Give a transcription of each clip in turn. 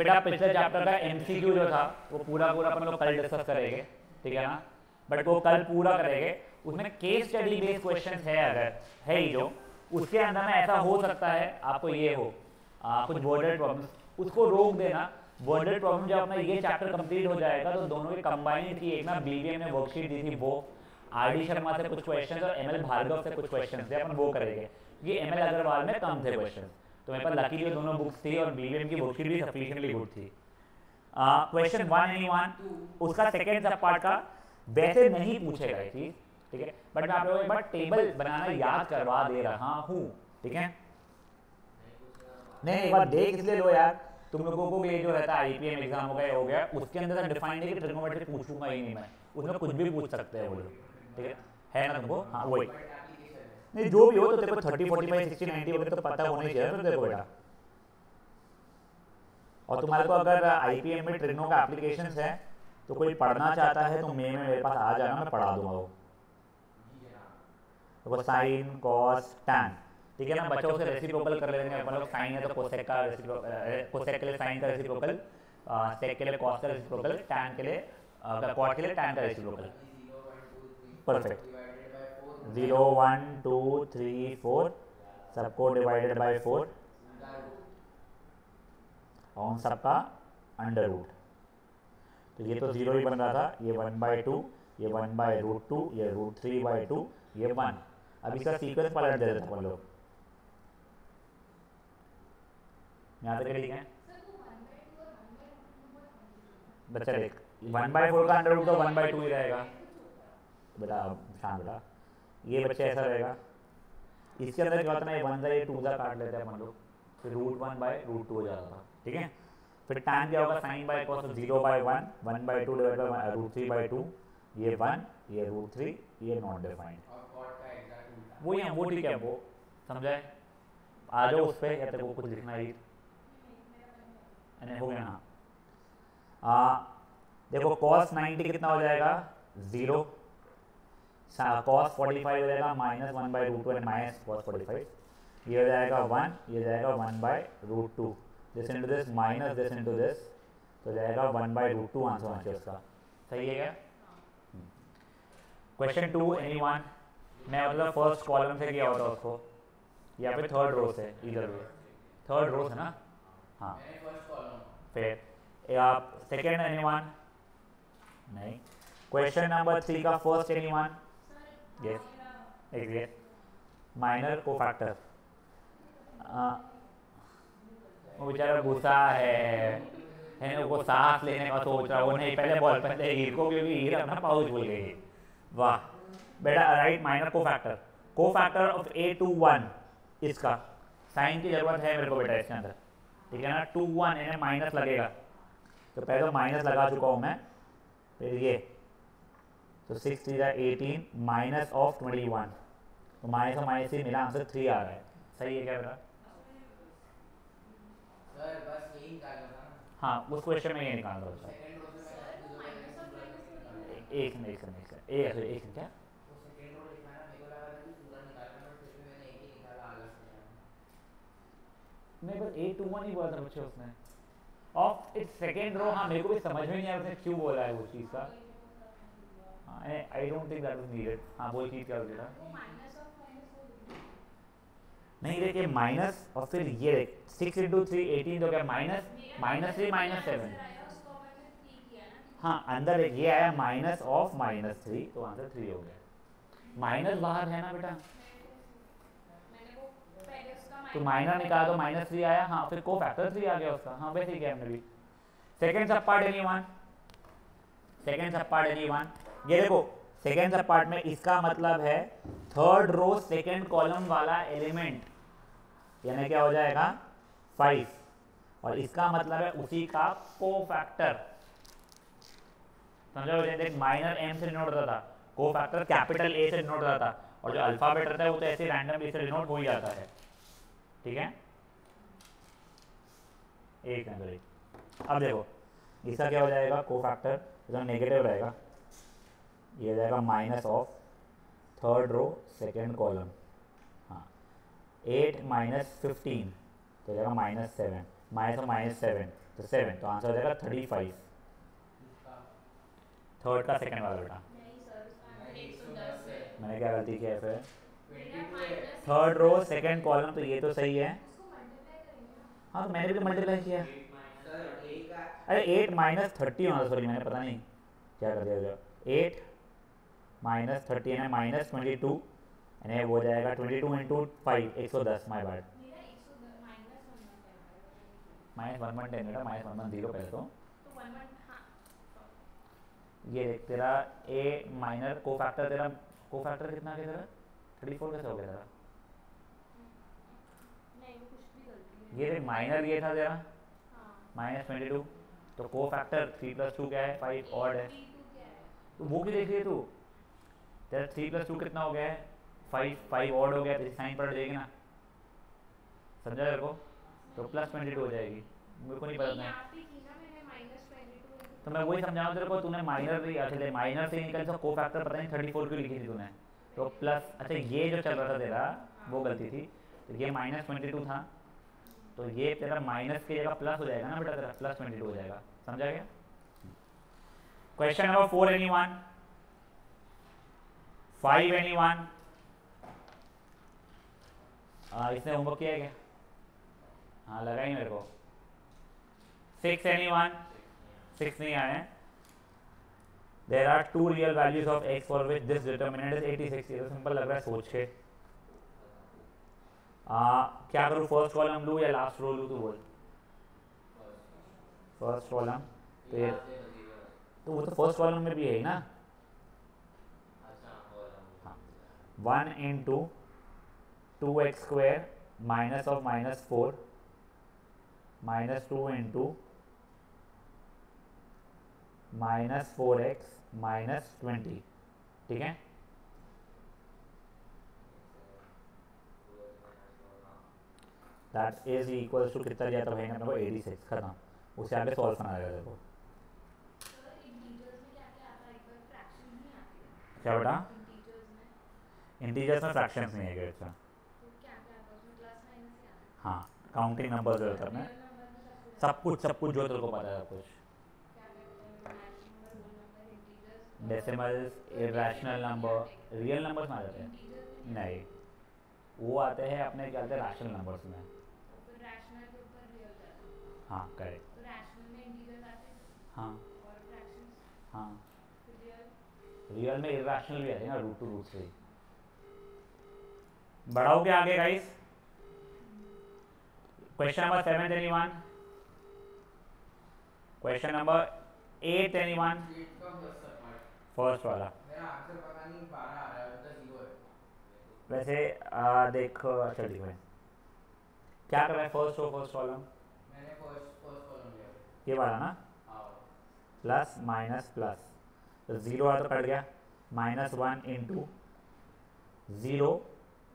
बेटा पिछले चैप्टर का एमसीक्यू जो था वो पूरा अपन लोग कल डिस्कस करेंगे, ठीक है ना, बट वो कल पूरा करेंगे। उसमें केस स्टडी बेस्ड क्वेश्चन है, अगर है ही जो उसके अंदर में ऐसा हो सकता है आपको ये हो कुछ वर्डेड प्रॉब्लम, उसको रोक देना। वर्डेड प्रॉब्लम जब अपना ये चैप्टर कंप्लीट हो जाएगा तो दोनों की कंबाइन थी, एक ना बीबीएम ने वर्कशीट दी थी, वो आरडी शर्मा से कुछ क्वेश्चन और एमएल भार्गव से कुछ क्वेश्चन थे, अपन वो करेंगे। ये एमएल अग्रवाल में कम थे क्वेश्चन, तो मेरे पास लकीली दोनों बुक्स थी और बीबीएम की वर्कशीट भी सफिशिएंटली गुड थी। क्वेश्चन 1 उसका सेकेंड सब पार्ट का वैसे नहीं पूछेगा ये चीज, ठीक है, बट मैं आप लोगों को एक बार टेबल बनाना याद करवा दे रहा हूँ, ठीक है। नहीं एक बार देख इसलिए लो यार, तुम लोगों को ये जो रहता है आईपीएम एग्जाम हो गया उसके अंदर से डिफाइंड है कि ट्रिग्नोमेट्री पूछूंगा ही नहीं मैं, उसमें कुछ भी पूछ सकते हैं वो लोग, ठीक है ना तुमको? हाँ वही, नहीं जो भी हो तो तेरे को 30 45 60 90 वगैरह तो पता होना ही चाहिए ना देखो बेटा। और तुम्हारे को अगर आईपीएम में ट्रिग्नो का एप्लीकेशंस है तो कोई पढ़ना चाहता है तो मेरे पास आ जाना, मैं पढ़ा दूंगा वो। तो साइन कॉस टैन, ठीक है ना, बच्चों से रेसिप्रोकल कर लेंगे अपन लोग। साइन है तो कोसेक का रेसिप्रोकल, कोसेक के लिए साइन का रेसिप्रोकल, सेक के लिए कॉस का रेसिप्रोकल, टैन के लिए क्वाड के लिए टैन का रेसिप्रोकल। परफेक्ट। 0 1 2 3 4 सबको डिवाइडेड बाय 4 और सबका अंडर रूट। तो ये तो 0 ही बन रहा था, ये 1/2, ये 1/√2, ये √3/2, ये 1। अब इसका सीक्वेंस पलट दे देते अपन लोग, यहाँ तक ठीक है बच्चा। देख 1/4 का अंडर रूट तो 1/2 ही रहेगा बेटा, शांत बेटा, ये बच्चे ऐसा रहेगा। इसके अंदर क्या होता है, 1 से 2 का काट लेते हैं अपन लोग, फिर √1/√2 हो जाता था, ठीक है। फिर टैन क्या होगा, sine by cos 0/1, 1/2 divided by √3/2, ये 1, ये √3, ये नॉट डिफाइंड। वो यहाँ वो ठीक है, वो समझाए। आ जाओ उस पर, या तेरे को कुछ लिखना ही हो गया। हाँ देखो cos 90 कितना हो जाएगा 0, cos 45 हो जाएगा -1/√2 एंड माइनस cos 45, ये हो जाएगा 1, ये जाएगा 1/√2, this into this minus this into this, तो जाएगा 1/√2 आंसर होना चाहिए उसका। सही है क्या? Question 2 anyone? मैं मतलब फर्स्ट कॉलम से किया होता उसको या फिर थर्ड रो से, इधर वे थर्ड रो से ना। हाँ फिर आप सेकेंड एनीवन? नहीं। क्वेश्चन नंबर 3 का first anyone? Yes exact. Minor cofactor, वो बेचारा गुस्सा है वो सांस लेने का सोच रहा, वो नहीं पहले बॉल पहले हीर को, क्योंकि हीर अपना पाउच भूल गई। वाह बेटा, right minor cofactor of A21, इसका साइन की जरूरत है मेरे को बेटा इसके अंदर, ठीक है ना। 2 1 इन्हें माइनस लगेगा, तो पहले तो माइनस लगा चुका हूँ मैं, फिर ये तो 6 3 18 माइनस ऑफ 21, तो माइनस और माइनस से मेरा आंसर 3 आ रहा है। सही है क्या बेटा? हाँ उस क्वेश्चन में ये निकाल दो सर। एक क्या नहीं, बस A21 ही बोला था बच्चे उसने ऑफ इट्स सेकेंड रो। हाँ मेरे को भी समझ में नहीं आया उसने क्यों बोला है वो चीज़ का। I don't think that was needed. हाँ वो चीज़ क्या होती था, नहीं देखिए माइनस और फिर ये देख 6 × 3 18 हो गया, -3 -7। हाँ अंदर एक ये आया माइनस ऑफ -3, तो आंसर 3 हो गया। माइनस बाहर है ना बेटा, तो माइनर निकाला तो -3 आया। हाँ फिर कोफैक्टर 3 आ गया उसका। हाँ वैसे ही हमने भी। सेकेंड सब पार्ट एनीवन? सेकेंड सब पार्ट एनीवन? ये देखो सेकेंड सब पार्ट में इसका मतलब है थर्ड रो सेकेंड कॉलम वाला एलिमेंट, यानी क्या हो जाएगा 5, और इसका मतलब है उसी का कोफैक्टर। समझो, देख माइनर m से डिनोट होता था, कोफैक्टर कैपिटल A से डिनोट होता था, और जो अल्फाबेट रहता है वो तो ऐसे रैंडम से डिनोट हो ही जाता है, ठीक है। एक नंबर एक। अब देखो इसका क्या हो जाएगा, कोफैक्टर एकदम नेगेटिव रहेगा, ये हो जाएगा minus of third row second column. हाँ 8 - 15 तो जाएगा -7, माइनस ऑफ -7 तो 7, तो आंसर हो जाएगा 35। थर्ड का सेकंड वाला बेटा, मैंने क्या गलती किया है फिर? थर्ड रो सेकंड कॉलम, तो ये तो सही है। हाँ तो मैंने भी मल्टीप्लाई किया। अरे 8 माइनस 30 होना, सॉरी मैंने पता नहीं क्या कर दिया। 8 माइनस 30 है -22 यानी वो हो जाएगा 22 इंटू 5 110। माई बैड, -110 बेटा, -110 पहले तो ये देख तेरा ए माइनर को फैक्टर, तेरा को फैक्टर कितना क्या तेरा 34 कैसे हो गया तेरा? ये देख माइनर ये था तेरा -22, तो को फैक्टर 3 + 2 क्या है 5 ऑड है, तो वो क्यों देख रही है तू? तेरा 3 + 2 कितना हो गया है 5 ऑड हो गया, तेरी साइन पलट जाएगी ना, समझा तेरे को? तो +22 हो जाएगी, मेरे को नहीं पता था। तो मैं वही समझाऊँ तेरे को, तूने माइनर लिया, चले माइनर से निकल से को फैक्टर पता नहीं 34 क्यों लिखी थी तूने, तो प्लस, अच्छा ये जो चल रहा था तेरा वो गलती थी, तो ये -22 था, तो ये तेरा माइनस की जगह प्लस हो जाएगा ना बेटा, तेरा +22 हो जाएगा, समझा गया? Question number 4 anyone, 5 anyone? इसने होमवर्क किया है क्या? हाँ लगा ही मेरे को। 6 एनीवन? 6 नहीं आए। There are 2 real values of x for which this determinant is 86। ये तो सिंपल लग रहा है सोच के। क्या करूँ, फर्स्ट कॉलम लूँ या लास्ट रो लूँ, तू बोल। फर्स्ट कॉलम, तो ये तो वो तो फर्स्ट कॉलम में भी है ही ना। हाँ 1 into 2x² minus of -4 -2 into -4x -20, ठीक है। दैट इज इक्वल्स टू कितना दिया था भाई ने अपने को 86, खत्म। उससे आगे सॉल्व करना रहेगा देखो। क्या बेटा? इंटीजर्स में फ्रैक्शंस नहीं है क्या? हाँ काउंटिंग नंबर्स होता है, सब कुछ जो तेरे को पता है, सब कुछ। Decimals, irrational number, real numbers में आ जाते हैं? नहीं, वो आते हैं अपने क्या कहते हैं रैशनल नंबर्स में। हाँ करेक्ट। हाँ हाँ, रियल में इरेशनल भी आते हैं ना, रूट टू रूट से। बढ़ाओ क्या आगे guys? Question number 7 anyone? Question number 8 anyone? First वाला मेरा आंसर पता नहीं 12 आ रहा है, उधर 0 है वैसे। देखो अच्छा ठीक है, क्या कर रहा है फर्स्ट रो फर्स्ट कॉलम? मैंने फर्स्ट कॉलम लिया, ये वाला ना, प्लस माइनस प्लस, तो 0 आ तो कट गया, -1 इंटू 0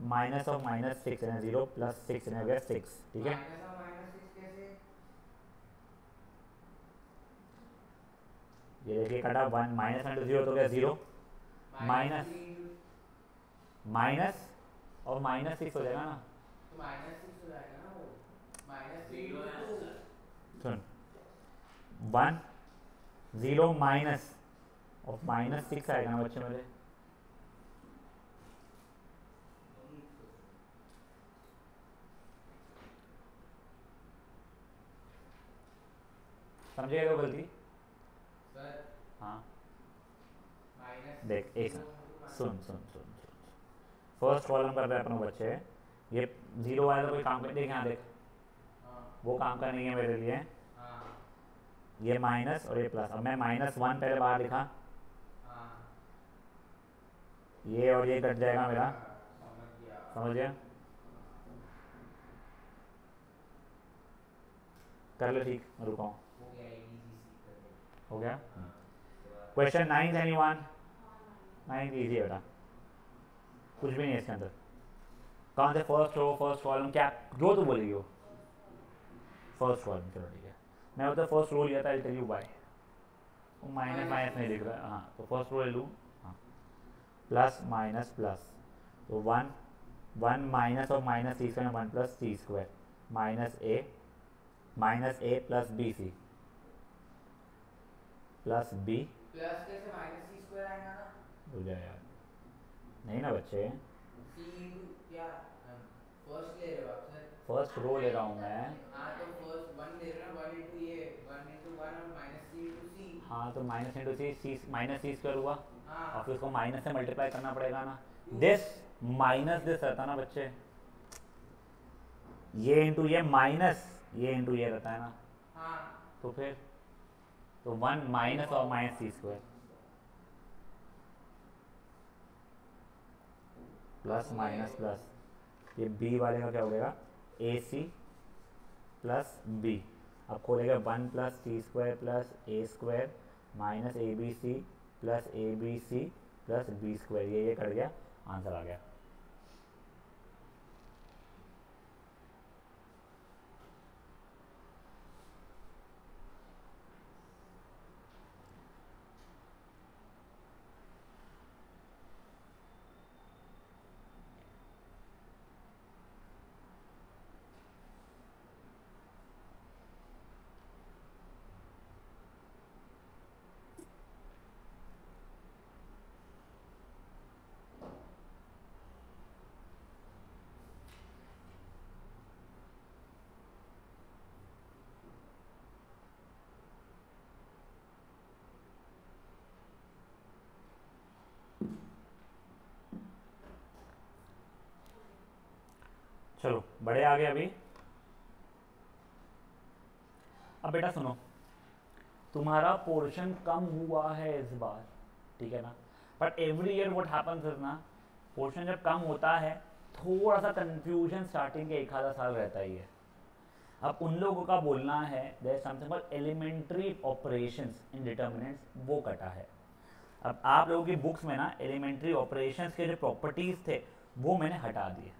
माइनस ऑफ -6 है, 0 + 6 हो गया 6, ठीक है। -6 कैसे? ये देखिए कटा 1 -0 तो गया 0 माइनस माइनस और -6 हो जाएगा ना, तो -6 हो जाएगा ना, वो -3 सुन 1 0 माइनस और -6 आएगा ना बच्चे मेरे। समझेगा वो गलती? सर हाँ देख एक -0 सुन फर्स्ट कॉलम कर रहे हैं अपन बच्चे, ये 0 आया तो कोई काम कर, देख यहाँ देख, वो काम का नहीं है मेरे लिए, ये माइनस और ये प्लस। अब मैं -1 पहले बाहर लिखा, ये और ये कट जाएगा मेरा, समझ गया? कर ले ठीक, मैं रुका हूँ, हो गया। Question 9 anyone? 9 इजी है बेटा, कुछ भी नहीं है इसके अंदर। कौन से फर्स्ट रो फर्स्ट कॉलम, क्या जो तू बोलेगी वो फर्स्ट कॉलम, चलो ठीक है। मैं मतलब फर्स्ट रो लिया था, आई टेल यू व्हाई। वो माइनस नहीं लिख रहा है, हाँ तो फर्स्ट रो ले लूँ, हाँ प्लस माइनस प्लस, तो 1 माइनस और -3 1 + c² -a minus A plus B C plus B plus कैसे माइनस सी स्क्वायर आएगा ना? हो जाए यार, नहीं ना बच्चे, सी इंटू क्या फर्स्ट ले रहे हो आप सर? फर्स्ट रो ले रहा हूँ मैं। हाँ तो फर्स्ट वन ले रहे हो ना, वन इंटू ये वन इंटू वन और माइनस सी इंटू सी। हाँ तो माइनस इंटू सी, सी माइनस सी स्क्वायर हुआ हाँ और फिर उसको माइनस से मल्टीप्लाई करना पड़ेगा ना, दिस माइनस दिस रहता ना बच्चे, ये इंटू ये माइनस ये इंटू ये रहता है ना, हाँ तो फिर तो वन माइनस और minus C square plus minus plus, ये बी वाले का क्या हो गया, ए सी प्लस बी। अब खोलेगा one plus C square plus A square minus A B C plus A B C plus B square, ये कट गया, आंसर आ गया। चलो बड़े आ गए अभी। अब बेटा सुनो, तुम्हारा पोर्शन कम हुआ है इस बार, ठीक है ना, but every year what happens is ना, पोर्शन जब कम होता है थोड़ा सा कंफ्यूजन स्टार्टिंग के एक आधा साल रहता ही है। अब उन लोगों का बोलना है there something called elementary operations in determinants, वो कटा है। अब आप लोगों की बुक्स में ना एलिमेंट्री ऑपरेशंस के जो प्रॉपर्टीज थे वो मैंने हटा दिए,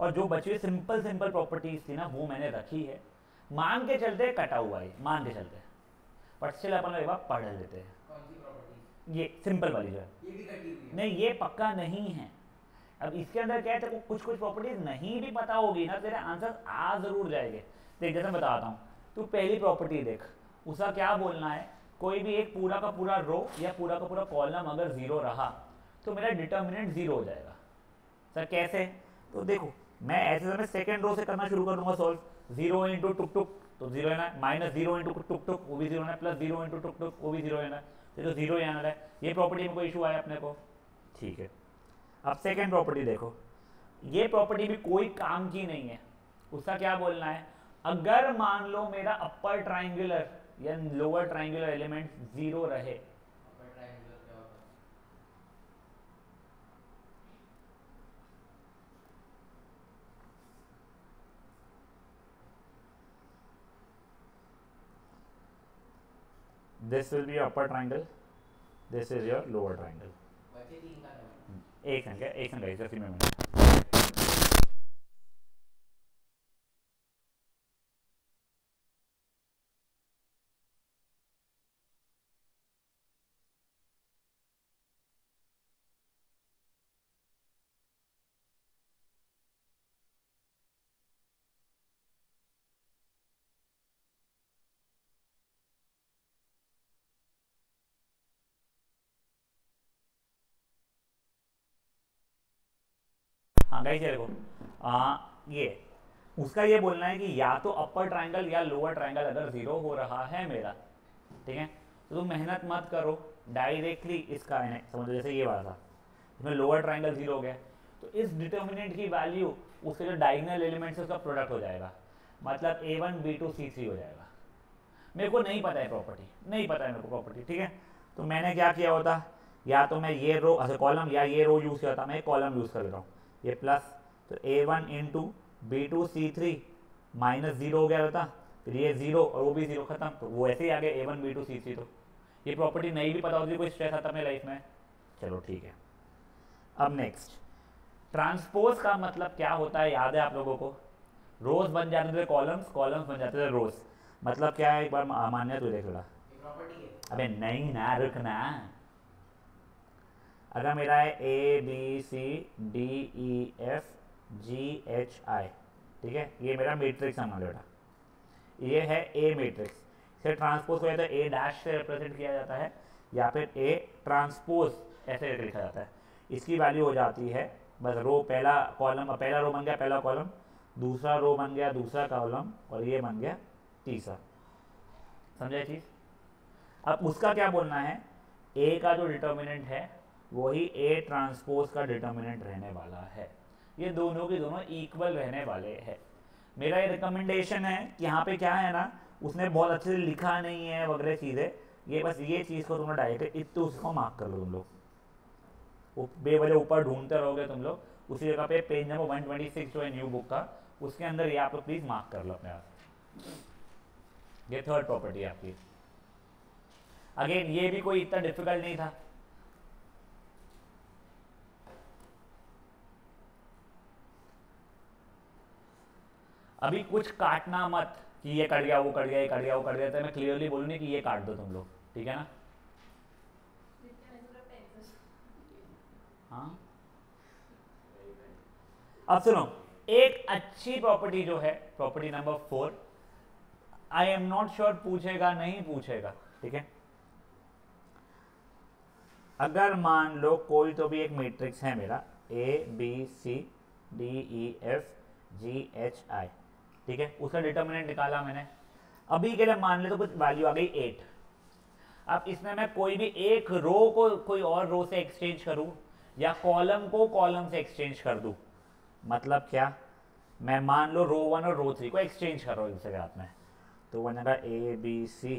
और जो बची सिंपल सिंपल प्रॉपर्टीज थी ना वो मैंने रखी है, मान के चलते कटा हुआ है, मान के चलते, बट स्टिल अपन एक बार पढ़ लेते हैं। कौन सी प्रॉपर्टी? ये सिंपल वाली जो है, ये भी कटी हुई है। नहीं ये पक्का नहीं है। अब इसके अंदर क्या है, तेरे को कुछ कुछ प्रॉपर्टीज नहीं भी पता होगी ना, तेरे आंसर आ जरूर जाएंगे। देख जैसे बताता हूँ, तू पहली प्रॉपर्टी देख, उसका क्या बोलना है, कोई भी एक पूरा का पूरा रो या पूरा का पूरा कॉलम अगर जीरो रहा तो मेरा डिटर्मिनेंट जीरो हो जाएगा। सर कैसे? तो देखो मैं ऐसे समय सेकेंड रो से करना शुरू कर दूंगा सॉल्व, जीरो इंटू टुक टुक तो जीरो है ना, माइनस जीरो इंटू टुक टुक वो भी जीरो है, प्लस जीरो इंटू टुक टुक वो भी जीरो है ना, तो जीरो ही आना है। ये प्रॉपर्टी में कोई इशू आया अपने को, ठीक है। अब सेकेंड प्रॉपर्टी देखो, ये प्रॉपर्टी भी कोई काम की नहीं है। उसका क्या बोलना है, अगर मान लो मेरा अपर ट्राइंगुलर या लोअर ट्राइंगुलर एलिमेंट जीरो रहे, अपर ट्रायंगुलर क्या होता है? this will be your upper triangle, this is your lower triangle। बचे तीन का नंबर। एक संख्या इसी में मिला। हाँ गाइस ये देखो, ये उसका ये बोलना है कि या तो अपर ट्रायंगल या लोअर ट्रायंगल अगर जीरो हो रहा है मेरा, ठीक है, तो तुम मेहनत मत करो, डायरेक्टली इसका है समझो, जैसे ये वाला था इसमें लोअर ट्रायंगल जीरो हो गया, तो इस डिटर्मिनेंट की वैल्यू उसके जो डायगोनल एलिमेंट्स है उसका प्रोडक्ट हो जाएगा, मतलब A1 B2 C3 हो जाएगा। मेरे को नहीं पता है प्रॉपर्टी, नहीं पता है मेरे को प्रॉपर्टी, ठीक है, तो मैंने क्या किया होता, या तो मैं ये रो अच्छा कॉलम या ये रो यूज़ किया था, मैं कॉलम यूज़ कर लेता हूँ, ये प्लस तो A1 into B2 C3 minus zero हो गया होता, फिर ये जीरो और वो भी जीरो खत्म, तो वो ऐसे ही आ गया A1 B2 C3। तो ये प्रॉपर्टी नहीं भी पता होती कोई स्ट्रेस आता अपने लाइफ में। चलो ठीक है, अब नेक्स्ट ट्रांसपोज का मतलब क्या होता है, याद है आप लोगों को, रोज बन जाते थे कॉलम्स, कॉलम्स बन जाते थे रोज, मतलब क्या है एक बार मान्य तो देख लो। प्रॉपर्टी है। अबे नहीं ना, रुकना, अगर मेरा है A B C D E F G H I, ठीक है, ये मेरा मैट्रिक्स समझ लो बेटा, ये है ए मैट्रिक्स, इसे ट्रांसपोज को या तो ए डैश से रिप्रेजेंट किया जाता है या फिर ए ट्रांसपोज ऐसे लिखा जाता है। इसकी वैल्यू हो जाती है बस रो, पहला कॉलम, पहला रो बन गया पहला कॉलम, दूसरा रो बन गया दूसरा कॉलम, और ये बन गया तीसरा। समझा चीज? अब उसका क्या बोलना है, ए का जो डिटर्मिनेंट है वही ए ट्रांसपोज का डिटर्मिनेंट रहने वाला है। ये दोनों के दोनों इक्वल रहने वाले हैं। मेरा ये रिकमेंडेशन है कि यहाँ पे क्या है ना, उसने बहुत अच्छे से लिखा नहीं है वगैरह चीज़ें, ये बस ये चीज़ को तुम डायरेक्ट इतना उसको मार्क कर लो तुम लोग, वो बेवजह ऊपर ढूंढते रहोगे तुम लोग, उसी जगह पे पेज नंबर 126 जो है न्यू बुक का, उसके अंदर ये आप लोग प्लीज मार्क कर लो अपने आप। ये थर्ड प्रॉपर्टी है आपकी। अगेन ये भी कोई इतना डिफिकल्ट नहीं था। अभी कुछ काटना मत कि ये कट गया वो कट गया ये कट गया वो कट गया, तो मैं क्लियरली बोलूँ कि ये काट दो तुम लोग, ठीक है ना? हाँ, अब सुनो, एक अच्छी प्रॉपर्टी जो है property number 4, I am not sure पूछेगा नहीं पूछेगा, ठीक है? अगर मान लो कोई तो भी एक मैट्रिक्स है मेरा A B C D E F G H I, ठीक है, उसका डिटर्मिनेंट निकाला मैंने, अभी के लिए मान ले तो कुछ वैल्यू आ गई 8। अब इसमें मैं कोई भी एक रो को कोई और रो से एक्सचेंज करूं या कॉलम को कॉलम से एक्सचेंज कर दूं, मतलब क्या, मैं मान लो रो 1 और रो 3 को एक्सचेंज कर रहा हूँ इनसे साथ में, तो बनेगा ए बी सी,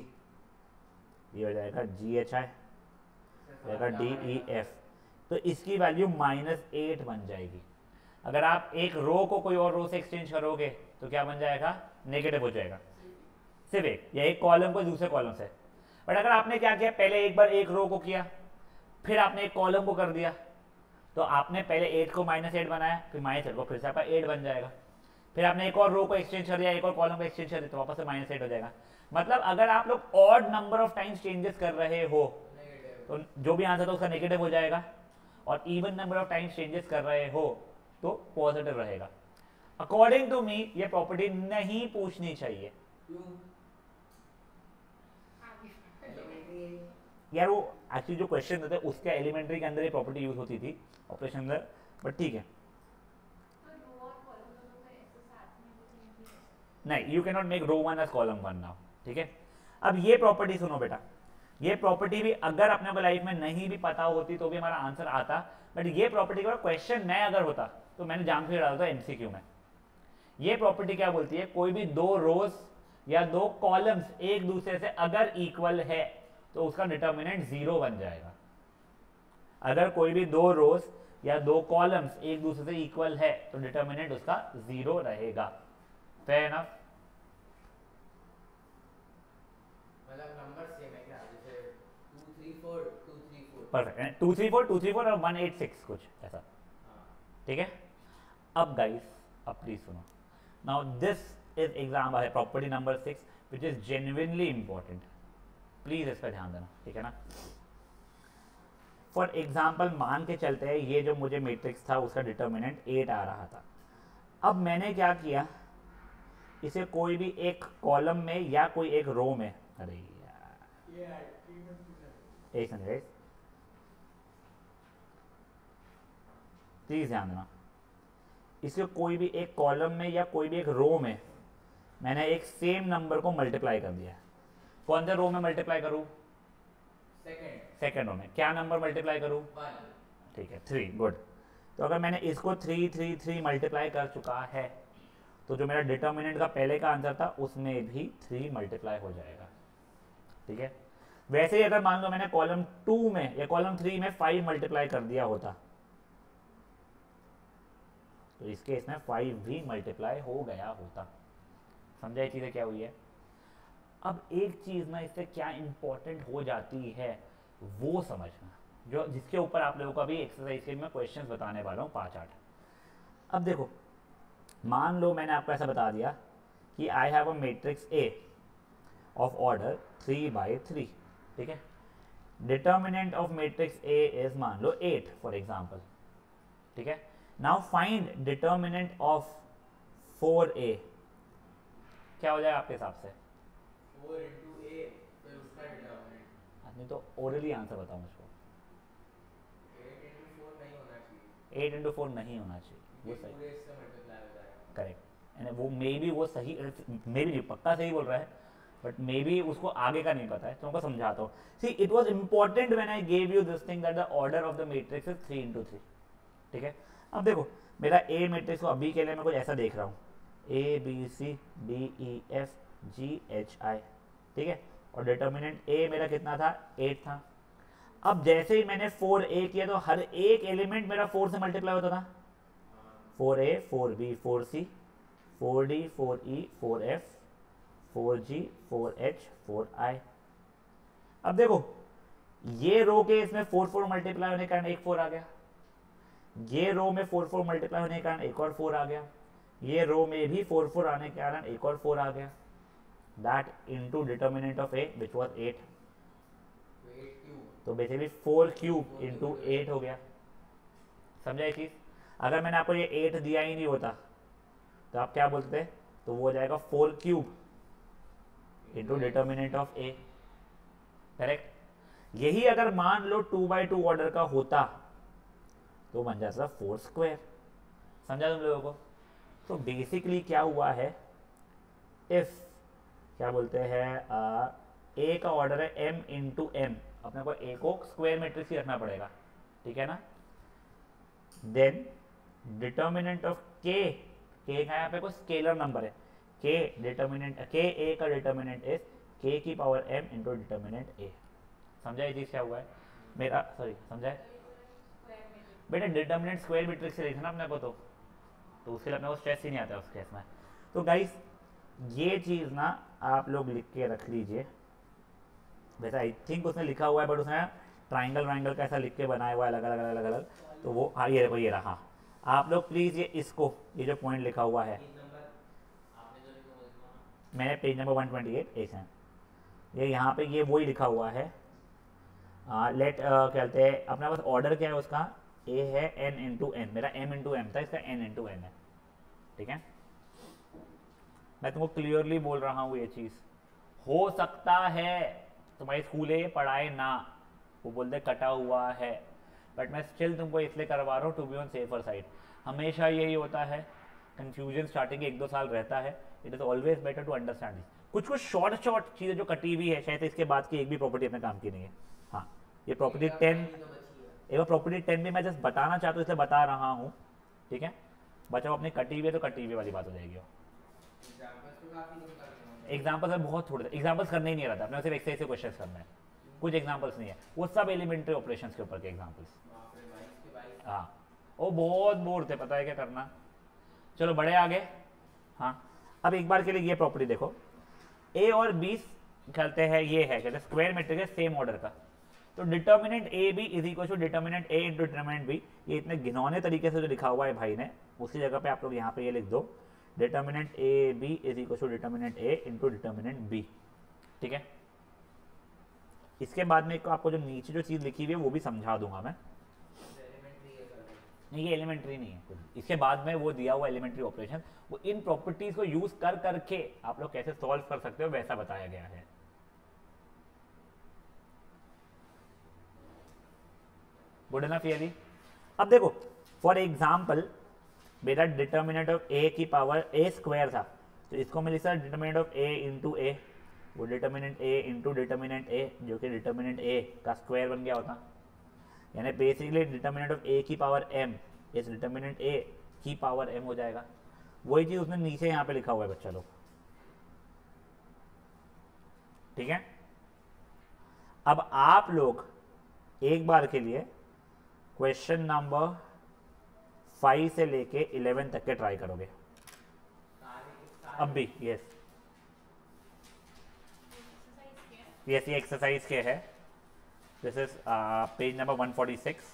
ये हो जाएगा जी एच आई, हो जाएगा डी ई एफ, तो इसकी वैल्यू -8 बन जाएगी। अगर आप एक रो को कोई और रो से एक्सचेंज करोगे तो क्या बन जाएगा, नेगेटिव हो जाएगा, सिर्फ एक, या एक कॉलम को दूसरे कॉलम से। बट अगर आपने क्या किया, पहले एक बार एक रो को किया, फिर आपने एक कॉलम को कर दिया, तो आपने पहले 8 को -8 बनाया, फिर -8 को फिर से आपका 8 बन जाएगा, फिर आपने एक और रो को एक्सचेंज कर दिया, एक और कॉलम को एक्सचेंज कर दिया, तो वापस से -8 हो जाएगा। मतलब अगर आप लोग odd number of times changes कर रहे हो तो जो भी आंसर था उसका नेगेटिव हो जाएगा, और even number of times changes कर रहे हो तो पॉजिटिव रहेगा। अकॉर्डिंग टू मी ये प्रॉपर्टी नहीं पूछनी चाहिए। यार वो एक्चुअली जो क्वेश्चन देते उसके एलिमेंट्री के अंदर ये प्रॉपर्टी यूज होती थी ऑपरेशन अंदर, बट ठीक है। नहीं, you can not make row 1 as column 1 now, ठीक है? अब ये प्रॉपर्टी सुनो बेटा, ये प्रॉपर्टी भी अगर अपने को लाइफ में नहीं भी पता होती तो भी हमारा आंसर आता, बट ये प्रॉपर्टी का क्वेश्चन मैं अगर होता तो मैंने जान के डाला था एमसीक्यू में। ये प्रॉपर्टी क्या बोलती है, कोई भी दो रोज या दो कॉलम्स एक दूसरे से अगर इक्वल है तो उसका डिटर्मिनेंट 0 बन जाएगा। अगर कोई भी दो रोज या दो कॉलम्स एक दूसरे से इक्वल है तो डिटर्मिनेंट उसका 0 रहेगा। Fair enough? मतलब नंबर सेम है क्या, जैसे 2 3 4 2 3 4? परफेक्ट, 2 3 4 2 3 4 और 186 कुछ ऐसा, ठीक है? अब गाइस, अब प्लीज सुनो, नाउ दिस इज एग्जाम्पल है property number 6 which is genuinely important, please इस पर ध्यान देना, ठीक है ना? फॉर एग्जाम्पल मान के चलते हैं ये जो मुझे मैट्रिक्स था उसका डिटर्मिनेंट 8 आ रहा था। अब मैंने क्या किया, इसे कोई भी एक कॉलम में या कोई एक रो में, अरे यार एक मिनट प्लीज ध्यान देना, इसे कोई भी एक कॉलम में या कोई भी एक रो में मैंने एक सेम नंबर को मल्टीप्लाई कर दिया है। कौन से रो में मल्टीप्लाई करूं? सेकेंड रो में। क्या नंबर मल्टीप्लाई करूं? 1। ठीक है, 3, गुड। तो अगर मैंने इसको 3 3 3 मल्टीप्लाई कर चुका है तो जो मेरा डिटर्मिनेंट का पहले का आंसर था उसमें भी 3 मल्टीप्लाई हो जाएगा, ठीक है? वैसे ही अगर मान लो मैंने कॉलम 2 में या कॉलम 3 में 5 मल्टीप्लाई कर दिया होता तो इस केस में 5 भी मल्टीप्लाई हो गया होता। समझा ये चीज़ें क्या हुई है? अब एक चीज़ ना इससे क्या इंपॉर्टेंट हो जाती है वो समझना, जो जिसके ऊपर आप लोगों का भी एक्सरसाइज के में क्वेश्चंस बताने वाला हूँ 5-8। अब देखो, मान लो मैंने आपको ऐसा बता दिया कि I have a matrix A of order 3/3, ठीक है? Determinant of matrix A is मान लो 8 फॉर एग्जांपल, ठीक है? Now find determinant of 4a, क्या हो जाएगा आपके हिसाब से? 4 into a फिर उसका डिटरमिनेंट। नहीं तो ओरली आंसर बताओ मुझको। 8 into 4 नहीं होना चाहिए, 8 इंटू 4 नहीं होना चाहिए, वो क्योंकि सही, पूरे इससे मल्टीप्लाई हो जाएगा। करेक्ट। यानी वो मे बी वो सही, मे बी पक्का सही बोल रहा है, बट मे बी उसको आगे का नहीं पता है, तो उनको समझाता हूँ। See it was important when I gave you this thing that the order of the matrix is 3 into 3, ठीक है। अब देखो मेरा ए मैट्रिक्स को अभी के लिए मैं कुछ ऐसा देख रहा हूँ, A B C D E F G H I, ठीक है, और डिटर्मिनेंट ए मेरा कितना था? 8 था। अब जैसे ही मैंने 4a किया तो हर एक एलिमेंट मेरा 4 से मल्टीप्लाई होता था, 4a 4b 4c 4d 4e 4f 4g 4h 4i। अब देखो ये रो के इसमें 4 4 मल्टीप्लाई होने के कारण एक 4 आ गया, ये रो में 4 4 मल्टीप्लाई होने के कारण एक और 4 आ गया, ये रो में भी 4 4 आने के कारण एक और 4 आ गया। That into determinant of A which was 8, तो बेसिकली 4 क्यूब इंटू 8 हो गया। समझा ये चीज? अगर मैंने आपको ये 8 दिया ही नहीं होता तो आप क्या बोलते? तो वो हो जाएगा 4 cube into determinant of A, correct. यही अगर मान लो 2/2 ऑर्डर का होता तो बन जाता 4 स्क्वायर। समझा तुम लोगों को? तो बेसिकली क्या हुआ है, इफ क्या बोलते हैं ए का ऑर्डर है m इंटू एम, अपने को ए को स्क्वायर मैट्रिक्स ही रखना पड़ेगा, ठीक है ना। देन डिटर्मिनेंट ऑफ के, के का यहाँ पे कोई स्केलर नंबर है, के डिटर्मिनेंट के ए का डिटर्मिनेंट इज के की पावर m इंटू डिटर्मिनेंट ए। समझा ये चीज क्या हुआ है मेरा? सॉरी समझा है बेटा, डिटर्मिनेंट स्क्वायर मैट्रिक्स से लिखना अपने को, तो उसके लिए अपने को स्ट्रेस ही नहीं आता उस केस में। तो गाइस ये चीज़ ना आप लोग लिख के रख लीजिए। वैसे आई थिंक उसने लिखा हुआ है, बट उसने ट्राइंगल वाइंगल का ऐसा लिख के बनाया हुआ है अलग अलग अलग अलग अलग, तो वो हाँ ये देखो ये रहा। आप लोग प्लीज़ ये इसको, ये जो पॉइंट लिखा हुआ है, मैंने पेज नंबर 128 एक है, ये यहाँ पे ये वही लिखा हुआ है। लेट कहते हैं अपना पास ऑर्डर क्या है उसका, ए है n इंटू एन, मेरा m इंटू एम था, इसका n इंटू एन है, ठीक है। मैं तुमको क्लियरली बोल रहा हूँ ये चीज़ हो सकता है तुम्हारे स्कूले पढ़ाए ना, वो बोलते कटा हुआ है, बट मैं स्टिल तुमको इसलिए करवा रहा हूँ to be on safer side. हमेशा यही होता है, कंफ्यूजन स्टार्टिंग 1-2 साल रहता है, it is always better to understand this. कुछ कुछ शॉर्ट शॉर्ट चीज़ें जो कटी हुई है, शायद इसके बाद की एक भी प्रॉपर्टी अपने काम की नहीं है। हाँ ये प्रॉपर्टी 10, एक बार प्रॉपर्टी 10 भी मैं जस्ट बताना चाहता हूँ इसलिए बता रहा हूँ, ठीक है। बचाओ अपनी कटी हुई है तो कटी हुई वाली बात हो जाएगी। एग्जाम्पल्स में बहुत थोड़े, एग्जाम्पल्स करने ही नहीं रहता अपने, सिर्फ एक्सरसाइज से क्वेश्चन करना है, कुछ एग्जाम्पल्स नहीं है, वो सब एलिमेंट्री ऑपरेशंस के ऊपर के एग्जाम्पल्स। हाँ वो बहुत बोर थे, पता है क्या करना। चलो बड़े आगे। हाँ अब एक बार के लिए ये प्रॉपर्टी देखो, ए और बी कहते हैं ये है कहते हैं स्क्वायर मैट्रिक्स है सेम ऑर्डर का, तो determinant A B is equal to determinant A into determinant B. ये इतने घिनौने तरीके से जो लिखा हुआ है भाई ने, उसकी जगह पे आप लोग यहाँ पे ये लिख दो determinant A B is equal to determinant A into determinant B, ठीक है। इसके बाद में आपको जो नीचे जो चीज़ लिखी हुई है वो भी समझा दूंगा मैं। नहीं ये एलिमेंट्री नहीं है कुछ, इसके बाद में वो दिया हुआ एलिमेंट्री ऑपरेशन, वो इन प्रॉपर्टीज को यूज कर करके आप लोग कैसे सॉल्व कर सकते हो वैसा बताया गया है। गुड इनफ ये भी। अब देखो फॉर एग्जाम्पल मेरा डिटर्मिनेंट ऑफ ए की पावर ए स्क्वायर था, तो इसको मैं लिखा डिटर्मिनेंट ऑफ ए इंटू ए, वो डिटर्मिनेंट ए इंटू डिटर्मिनेंट ए जो कि डिटर्मिनेंट ए का स्क्वायर बन गया होता, यानी बेसिकली डिटर्मिनेंट ऑफ ए की पावर एम इस डिटर्मिनेंट ए की पावर एम हो जाएगा। वही चीज उसने नीचे यहाँ पे लिखा हुआ है बच्चा लोग, ठीक है। अब आप लोग एक बार के लिए क्वेश्चन नंबर 5 से लेके 11 तक के ट्राई करोगे अब भी। यस यस ये एक्सरसाइज के है, दिस इज पेज नंबर 146।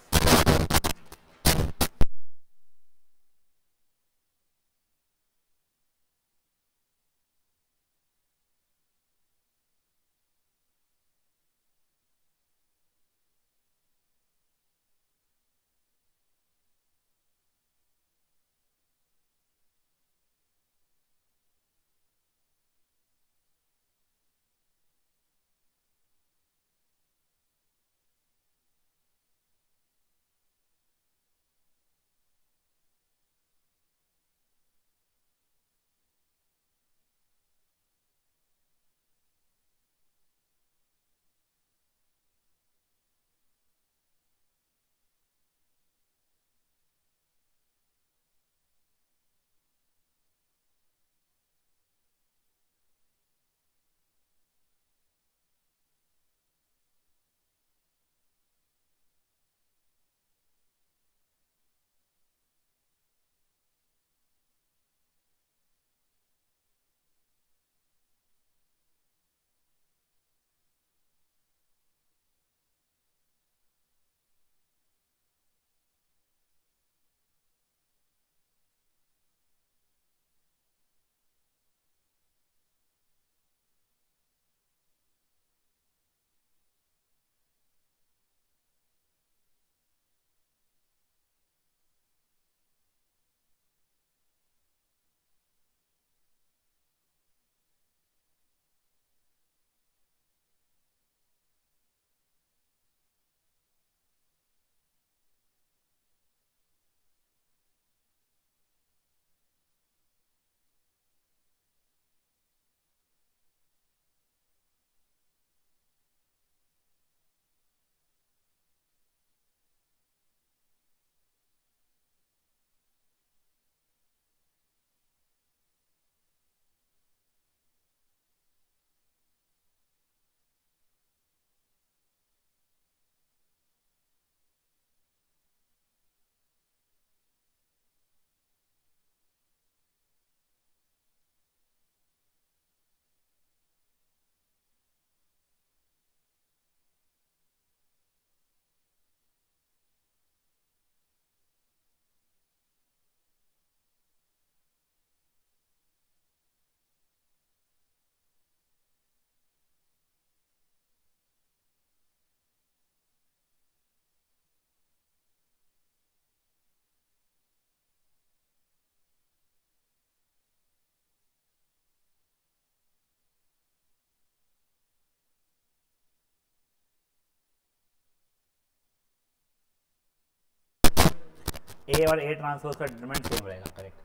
ए और ए ट्रांसपोज का डिटरमिनेंट सेम रहेगा, करेक्ट।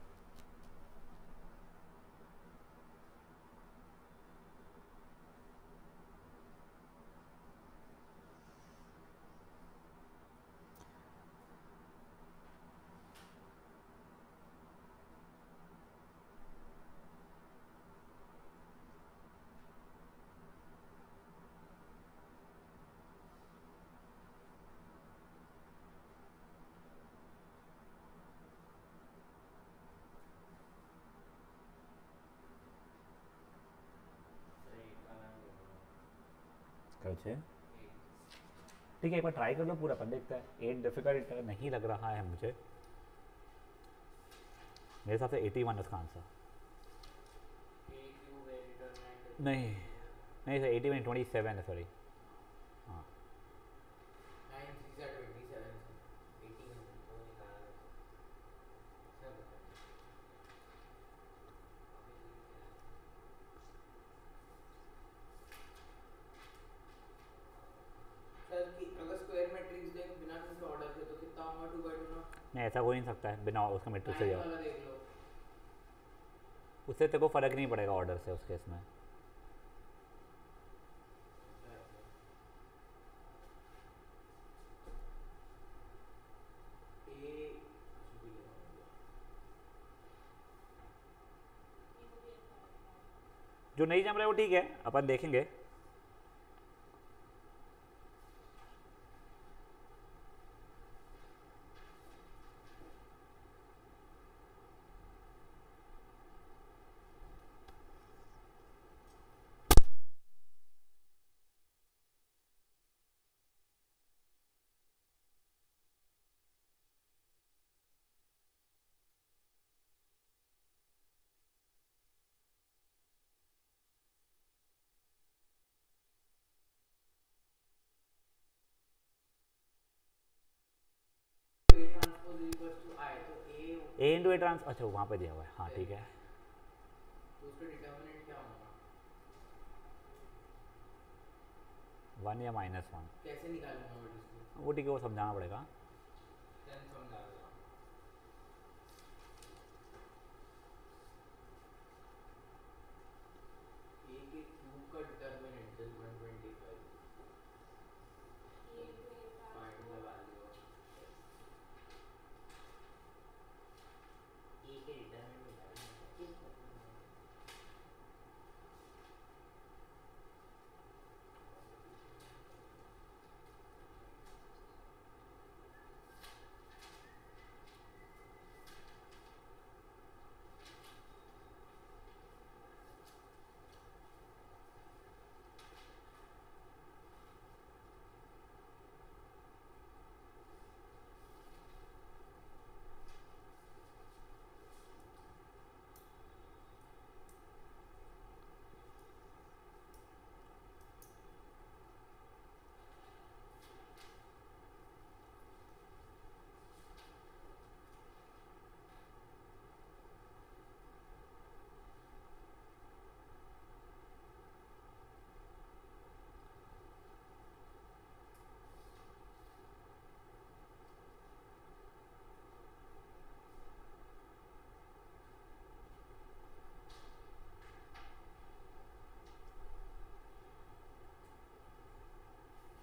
ठीक है, एक बार ट्राई कर लो पूरा, अपन देखता है। 8 डिफिकल्ट नहीं लग रहा है मुझे, मेरे हिसाब से 81 इसका आंसर। नहीं नहीं सर, 81 27 है, सॉरी। हाँ 9 3 are 27 18 तो निकाला सब सर की अगर स्क्वायर मैट्रिक्स दें बिना किसी ऑर्डर के तो कितना होगा 2/2 ना? नहीं, ऐसा हो ही नहीं सकता है बिना उसका मैट्रिक्स से 9 जाओ, वाला देख लो। उससे तेरे को फ़र्क नहीं पड़ेगा ऑर्डर से उस केस में। जो नहीं जम रहा है वो ठीक है, अपन देखेंगे। ए इंटू ए ट्रांस, अच्छा वहाँ पे दिया हुआ है, हाँ ठीक है। तो उसका डिटरमिनेंट क्या होगा? 1 या -1 कैसे निकालूंगा मैं इसको? वो ठीक है, वो समझाना पड़ेगा। समझा दो। ए के क्यूब का determinant is 125 find the value of A K determinant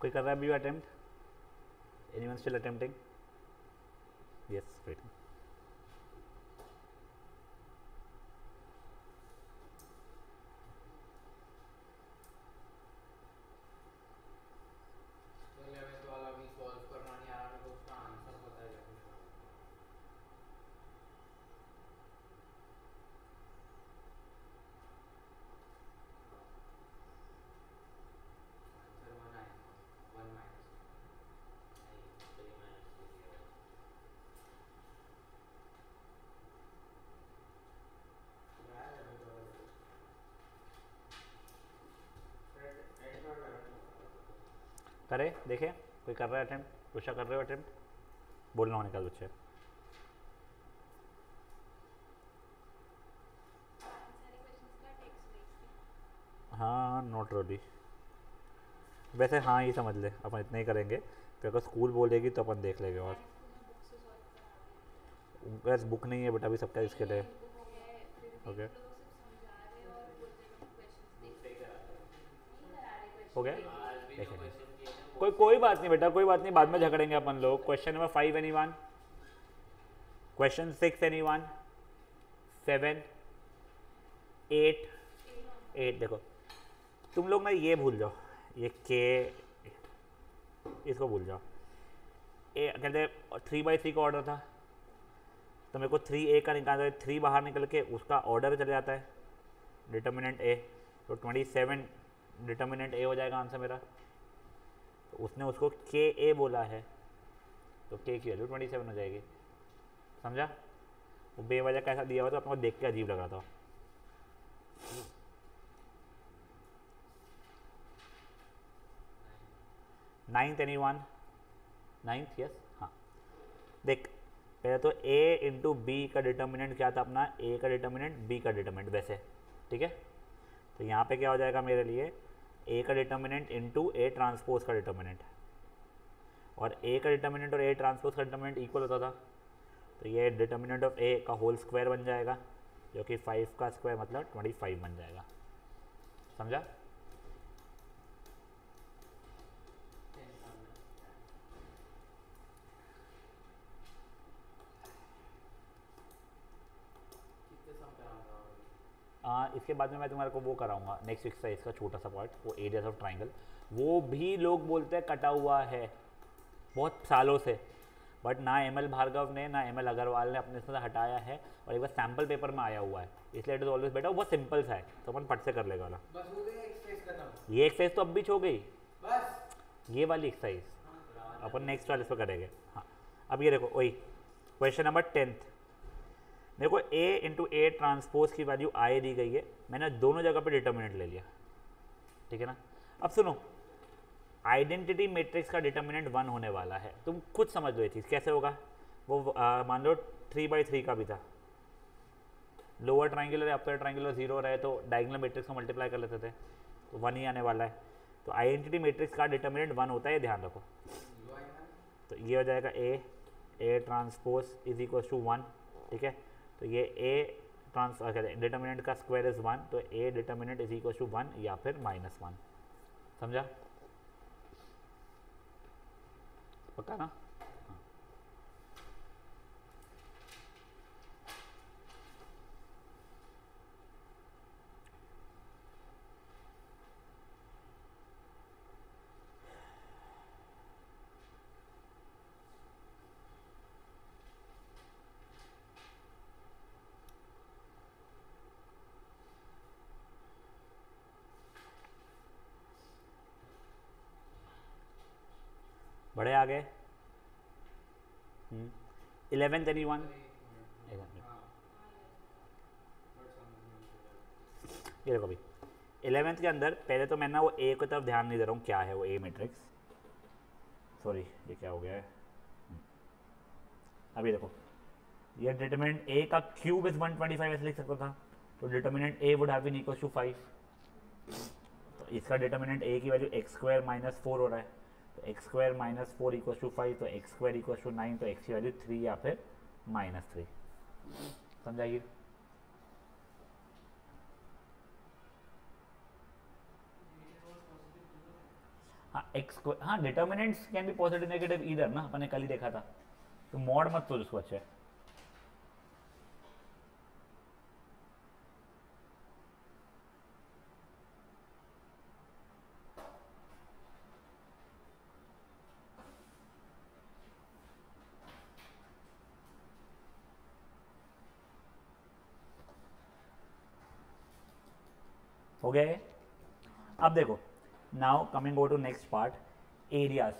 कोई कर रहा है अभी attempt? Anyone still attempting? Yes, wait. वाला भी सॉल्व करना नहीं आ रहा, तो उसका आंसर पता है कैसे निकालना। आंसर 1 आएगा, 1 माइनस नहीं 3 माइनस 3 दिया यार अभी तो करे देखे, कोई कर रहा है अटेम्प्ट? कुछ कर रहे हो अटेम्प्ट? बोलना हो निकाल बच्चे। हाँ नॉट रियली, वैसे हाँ ही समझ ले, अपन इतना ही करेंगे, फिर अगर स्कूल बोलेगी तो अपन देख लेंगे। और उनके पास बुक नहीं है बेटा अभी सबका इसके लिए। ओके हो गया देखेंगे। कोई बात नहीं बेटा, कोई बात नहीं, बाद में झगड़ेंगे अपन लोग। Question number 5 anyone, question 6 anyone, 7 8 देखो तुम लोग ना ये भूल जाओ, ये के इसको भूल जाओ। ए कहते 3/3 का ऑर्डर था तो मेरे को 3A का निकालना है, 3 बाहर निकल के उसका ऑर्डर चले जाता है डिटर्मिनेंट A, तो 27 डिटर्मिनेंट A हो जाएगा आंसर मेरा। तो उसने उसको KA बोला है तो K की वैल्यू 27 हो जाएगी, समझा? वो बेवजह कैसा दिया हुआ तो अपने को देख के अजीब लग रहा था। नाइन्थ एनीवन, नाइन्थ यस हाँ देख पहले तो A इंटू बी का डिटर्मिनेंट क्या था अपना, A का डिटर्मिनेंट B का डिटर्मिनेंट वैसे, ठीक है? तो यहाँ पे क्या हो जाएगा मेरे लिए A का डिटर्मिनेंट इंटू A ट्रांसपोज का डिटर्मिनेंट, और A का डिटर्मिनेंट और A ट्रांसपोज का डिटर्मिनेंट इक्वल होता था तो ये डिटर्मिनेंट ऑफ A का होल स्क्वायर बन जाएगा जो कि 5 का स्क्वायर मतलब 25 बन जाएगा, समझा? इसके बाद में मैं तुम्हारे को वो कराऊंगा नेक्स्ट एक्सरसाइज का छोटा सा पार्ट, वो एरियाज ऑफ ट्राइंगल। वो भी लोग बोलते हैं कटा हुआ है बहुत सालों से, बट ना एमएल भार्गव ने ना एमएल अग्रवाल ने अपने से हटाया है, और एक बार सैम्पल पेपर में आया हुआ है, इसलिए इट इज ऑलवेज बेटा। वो बहुत सिंपल सा है तो अपन फट से कर लेगा वाला। बस हो गई एक्सरसाइज खत्म। ये एक्सरसाइज तो अब भी हो गई, बस ये वाली एक्सरसाइज अपन नेक्स्ट वाले पे करेंगे। हाँ अब ये देखो वही क्वेश्चन नंबर 10 मेरे को A इंटू A ट्रांसपोज की वैल्यू I दी गई है, मैंने दोनों जगह पे डिटर्मिनेंट ले लिया, ठीक है ना? अब सुनो आइडेंटिटी मैट्रिक्स का डिटर्मिनेंट 1 होने वाला है, तुम खुद समझ लो ये चीज़ कैसे होगा। वो मान लो 3/3 का भी था, लोअर ट्राइंगुलर या अपर ट्राइंगुलर 0 रहे तो डायगोनल मैट्रिक्स को मल्टीप्लाई कर लेते थे, तो 1 ही आने वाला है। तो आइडेंटिटी मैट्रिक्स का डिटर्मिनेंट 1 होता है, ध्यान रखो। तो ये हो जाएगा A transpose is equal to 1, ठीक है? तो ये A ट्रांस डिटर्मिनेंट का स्क्वायर इज 1, तो A determinant is equal to 1 या फिर -1, समझा? पक्का ना? बड़े आ गए। 11th anyone? ये देखो भाई 11th के अंदर पहले तो मैं ना वो A की तरफ ध्यान नहीं दे रहा हूँ, क्या है वो A मैट्रिक्स, सॉरी ये क्या हो गया है। अभी देखो ये डिटर्मिनेंट A का क्यूब इज 125 ऐसे लिख सकता था, तो determinant A would have been equal to 5, तो इसका डिटर्मिनेंट A की वैल्यू x² - 4 हो रहा है, तो x² - 4 इक्वल टू 5, तो x² इक्वल टू 9, तो x की वैल्यू 3 या फिर -3, समझाइए? हाँ x², हाँ determinants can be positive negative either ना, अपने कल ही देखा था, तो मॉड मत सोच उसको, अच्छा है। हो गया ये? अब देखो now coming go to next part, areas.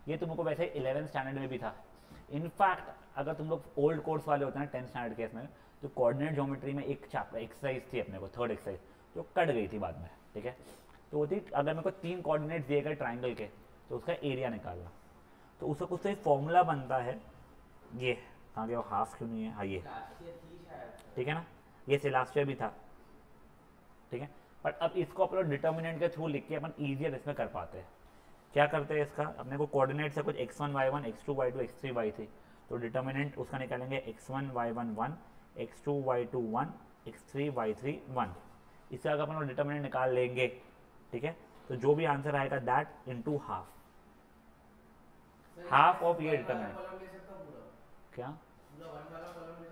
ये तुमको वैसे 11th स्टैंडर्ड में भी था, इनफैक्ट अगर तुम लोग ओल्ड कोर्स वाले होते हैं 10th स्टैंडर्ड केस में, तो कोऑर्डिनेट ज्योमेट्री में एक चैप्टर एक्सरसाइज थी अपने को, 3rd एक्सरसाइज, जो कट गई थी बाद में, ठीक है? तो वो थी अगर मेरे को 3 कोऑर्डिनेट दिए गए ट्राइंगल के तो उसका एरिया निकालना, तो उसका कुछ तो एक फॉर्मूला बनता है, ये कहाँ गया, हाफ क्यों नहीं है, हाँ ये, ठीक है ना? ये से लास्ट ईयर भी था, ठीक है? बट अब इसको अपना डिटर्मिनेंट के थ्रू लिख के अपन ईजियर इसमें कर पाते हैं। क्या करते हैं इसका, अपने को कोऑर्डिनेट से कुछ x1 y1 x2 y2 x3 y3, तो डिटर्मिनेंट उसका निकालेंगे x1 y1 1, x2 y2 1, x3 y3 1। इससे अगर अपन लोग डिटर्मिनेंट निकाल लेंगे, ठीक है, तो जो भी आंसर आएगा that into half, half of ये डिटर्मिनेंट। क्या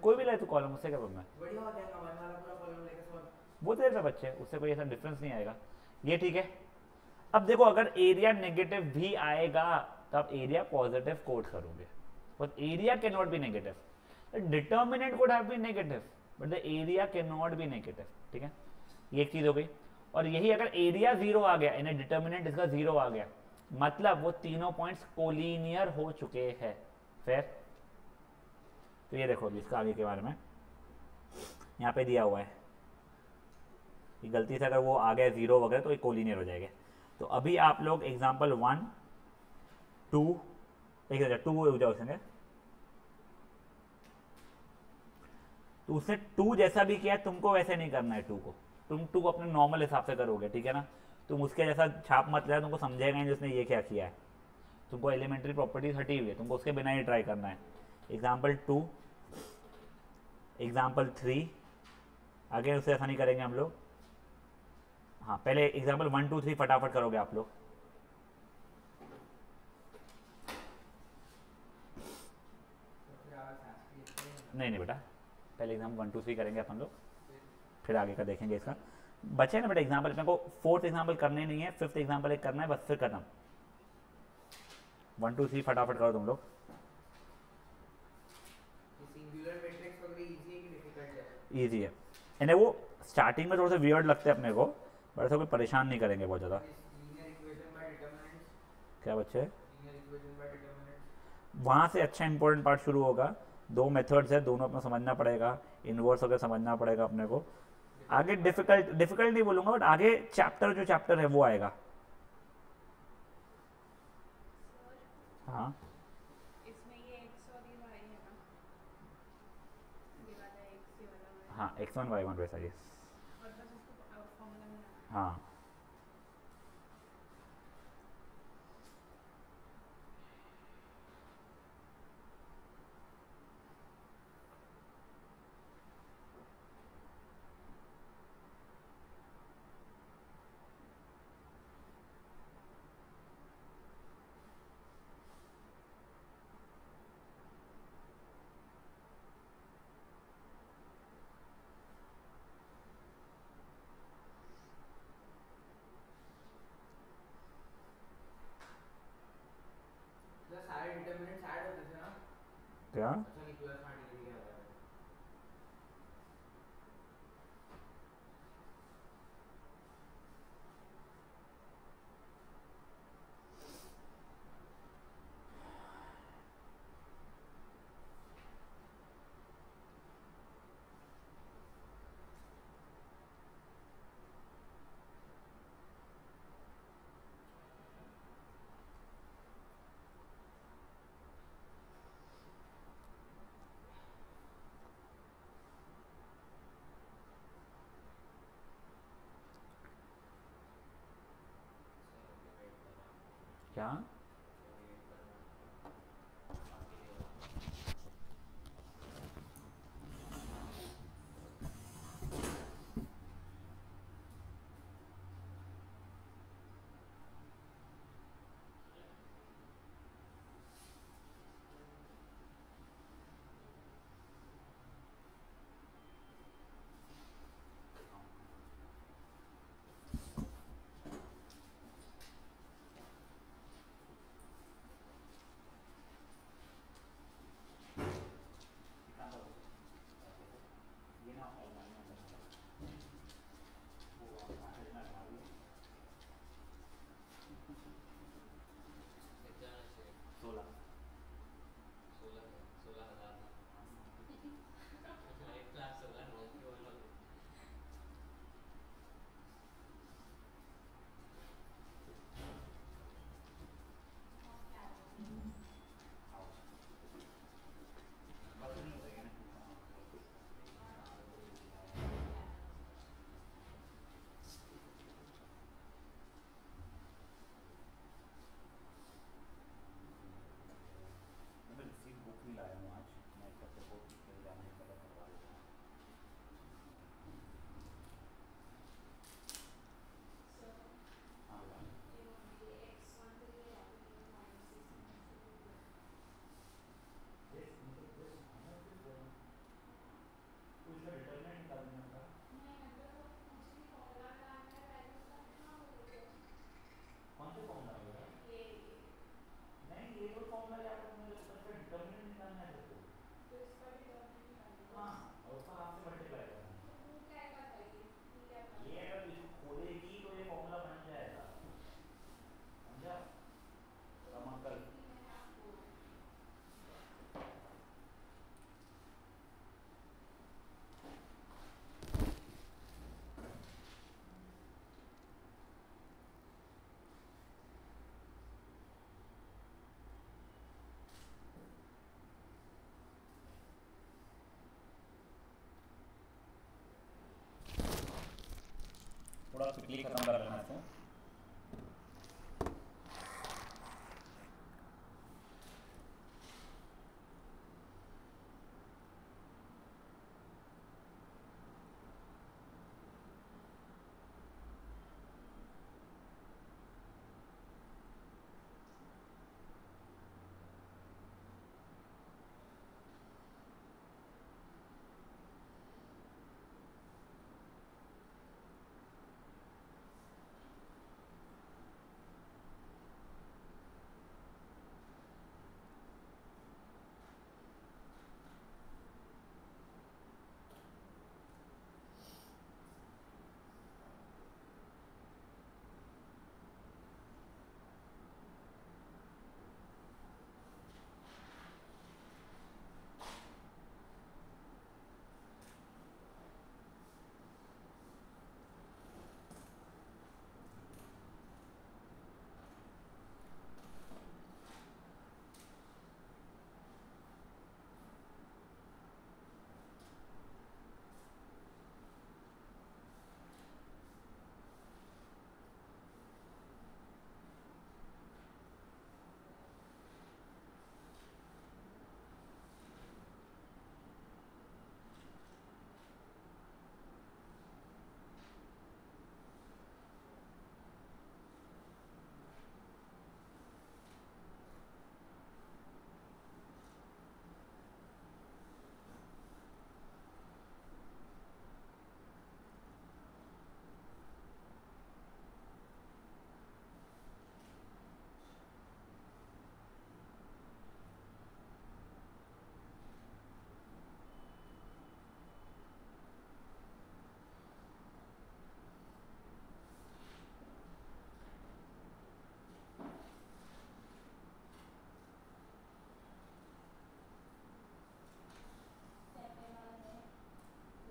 कोई भी ले तो कॉलम, उससे क्या प्रॉब्लम है, वो तो ऐसा बच्चे, उससे कोई ऐसा डिफरेंस नहीं आएगा ये, ठीक है। अब देखो अगर एरिया नेगेटिव भी आएगा तब एरिया पॉजिटिव कोट करोगे, but area can not be negative. Determinant could have been negative but the area can not be negative, ठीक है, ये एक चीज हो गई। और यही अगर एरिया जीरो आ गया, यानी डिटर्मिनेंट इसका जीरो आ गया, मतलब वो तीनों पॉइंट्स कोलिनियर हो चुके हैं फिर। तो ये देखो अभी इसका आगे के बारे में यहाँ पे दिया हुआ है कि गलती से अगर वो आ गया जीरो वगैरह तो ये कोलिनियर हो जाएगा। तो अभी आप लोग एग्जाम्पल 1 2 एक 2 हो जाओ उसमें, तो उसने 2 जैसा भी किया तुमको वैसे नहीं करना है। 2 को तुम 2 को अपने नॉर्मल हिसाब से करोगे, ठीक है ना, तुम उसके जैसा छाप मत लेना, तुमको समझेगा नहीं जिसने ये क्या किया है। तुमको एलिमेंट्री प्रॉपर्टीज हटी हुई है, तुमको उसके बिना ही ट्राई करना है। एग्जाम्पल 2, एग्जाम्पल 3, आगे उससे ऐसा नहीं करेंगे हम लोग। हाँ पहले एग्जाम्पल 1 2 3 फटाफट करोगे आप लोग। नहीं नहीं बेटा, पहले एग्जाम्पल 1 2 3 करेंगे अपन लोग, फिर आगे का देखेंगे। इसका बचे ना बेटा एग्जाम्पल, अपने को 4th एग्जाम्पल करने नहीं है, 5th एग्जाम्पल एक करना है बस, फिर खत्म। 1 2 3 फटाफट करो तुम लोग। ईजी है, यानी वो स्टार्टिंग में थोड़ा सा वियर्ड लगते हैं अपने को, बट ऐसा कोई परेशान नहीं करेंगे बहुत ज़्यादा। क्या बच्चे, वहाँ से अच्छा इंपॉर्टेंट पार्ट शुरू होगा। 2 मेथड्स है, दोनों अपना समझना पड़ेगा, इन्वर्स वगैरह समझना पड़ेगा अपने को। आगे डिफिकल्ट नहीं बोलूँगा, बट आगे चैप्टर जो चैप्टर है वो आएगा। हाँ इसमें ये x और ये y है ना, ये वाला x ये वाला y, हाँ x1 y1 वैसा ही है। और बस उसको फॉर्मूला में लगाना। हाँ सारे डिटरमिनेंट्स ऐड होते थे ना क्या, अच्छा नहीं प्लस हाँ ठीक है याद आ गया। क्या थोड़ा क्विकली ख़त्म कर लेना इसको।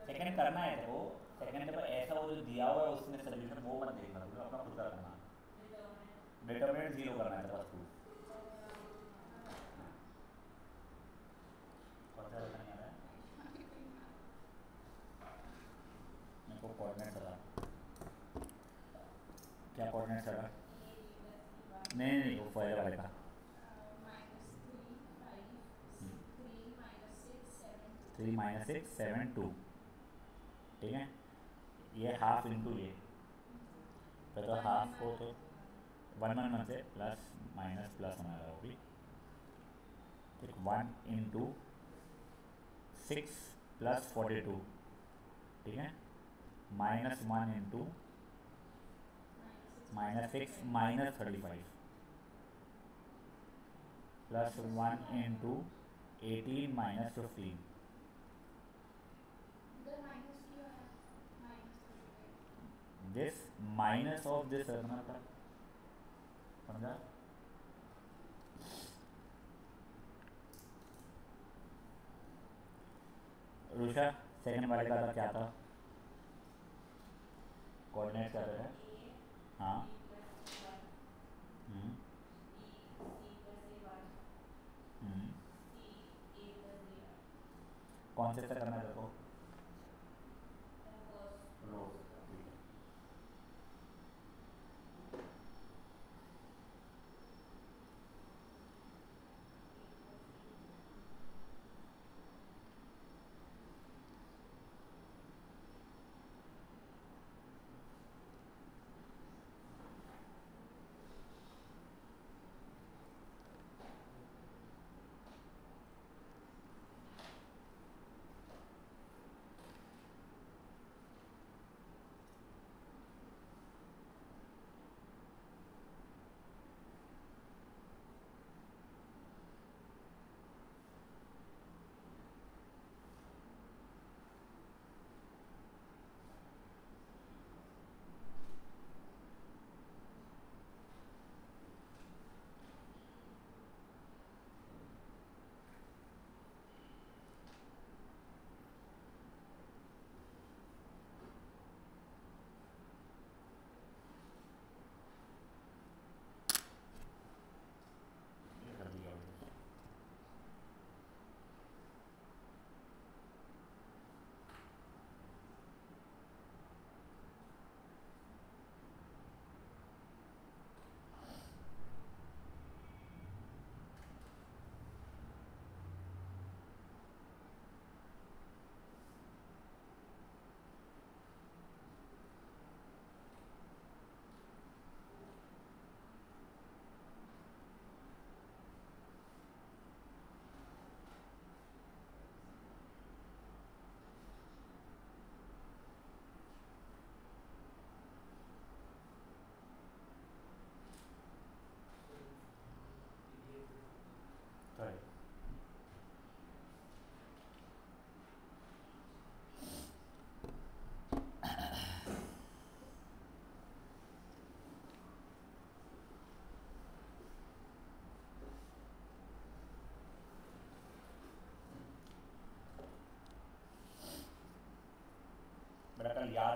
सेकंड करना है देखो, सेकंड जब ऐसा वो जो दिया हुआ है उसमें सोल्यूशन वो मत देखना, तुझे अपना खुद का करना है। डिटरमिनेंट जीरो करना है बस तू। कौन सा नहीं आ रहा है मेरे को कोऑर्डिनेट चला, क्या कोऑर्डिनेट चला? नहीं वो फाइल वाले का three minus six seven two, ठीक है। ये हाफ इंटू ये तो हाफ को तो वन वन वन से प्लस माइनस प्लस होना है वो भी, ठीक। वन इंटू सिक्स प्लस 42, ठीक है। Minus one into minus six minus 35 plus one into 18 minus 15, this minus of this रखना था, समझा? रुषा सेकंड वाले का क्या था? कोऑर्डिनेट क्या था? हाँ कौन से से करना है देखो? रो, ठीक है।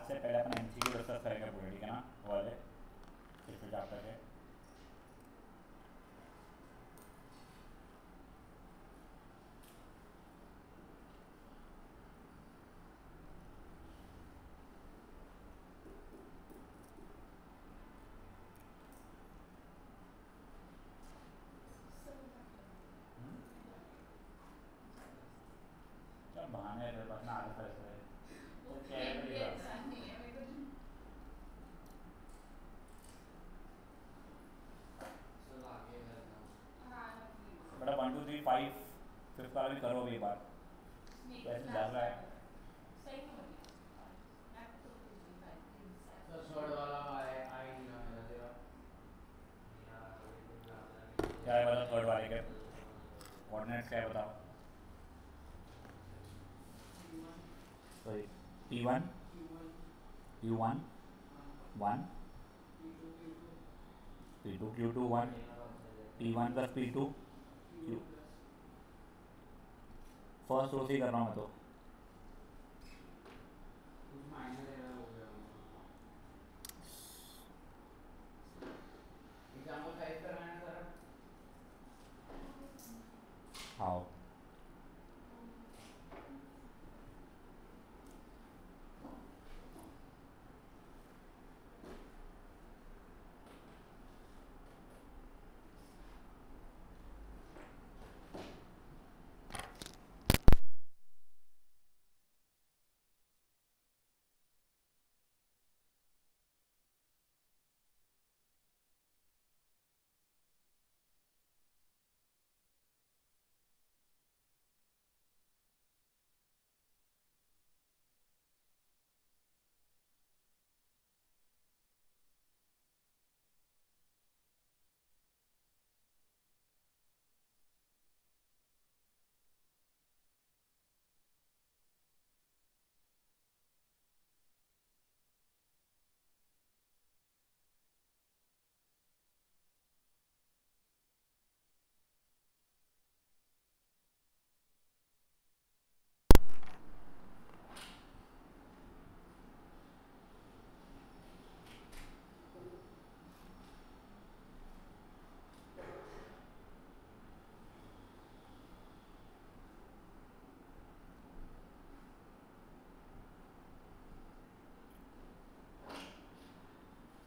आज से पहले अपन एमसीक्यू डिस्कस करेंगे पूरे, ठीक है ना, वाले फिफ्थ चैप्टर के। चल बहाने है, बस ना आगे फैसले वो तो क्या है खेल भी करिएगा। अच्छा नहीं है मेरे को। चलो आगे करता हूँ। हाँ रखिए। बेटा 1 2 3 5 फिफ्थ वाला भी करो अभी एक बार। नहीं कैसे लास्ट लग रहा है? सही में हो गया। मैं तो कुछ नहीं पाई तो थर्ड वाला आई नहीं रहा मेरा तेरा। यार अभी तुम ज्यादा क्या है बताओ थर्ड वाले के कोऑर्डिनेट्स क्या है बताओ। Sorry P1 Q1 1 P2 Q2 1 P1 plus P2 Q first row से ही कर रहा हूँ मैं तो। कुछ माइनर एरर हो गया। एग्जाम्पल 5 करना है सर। हाउ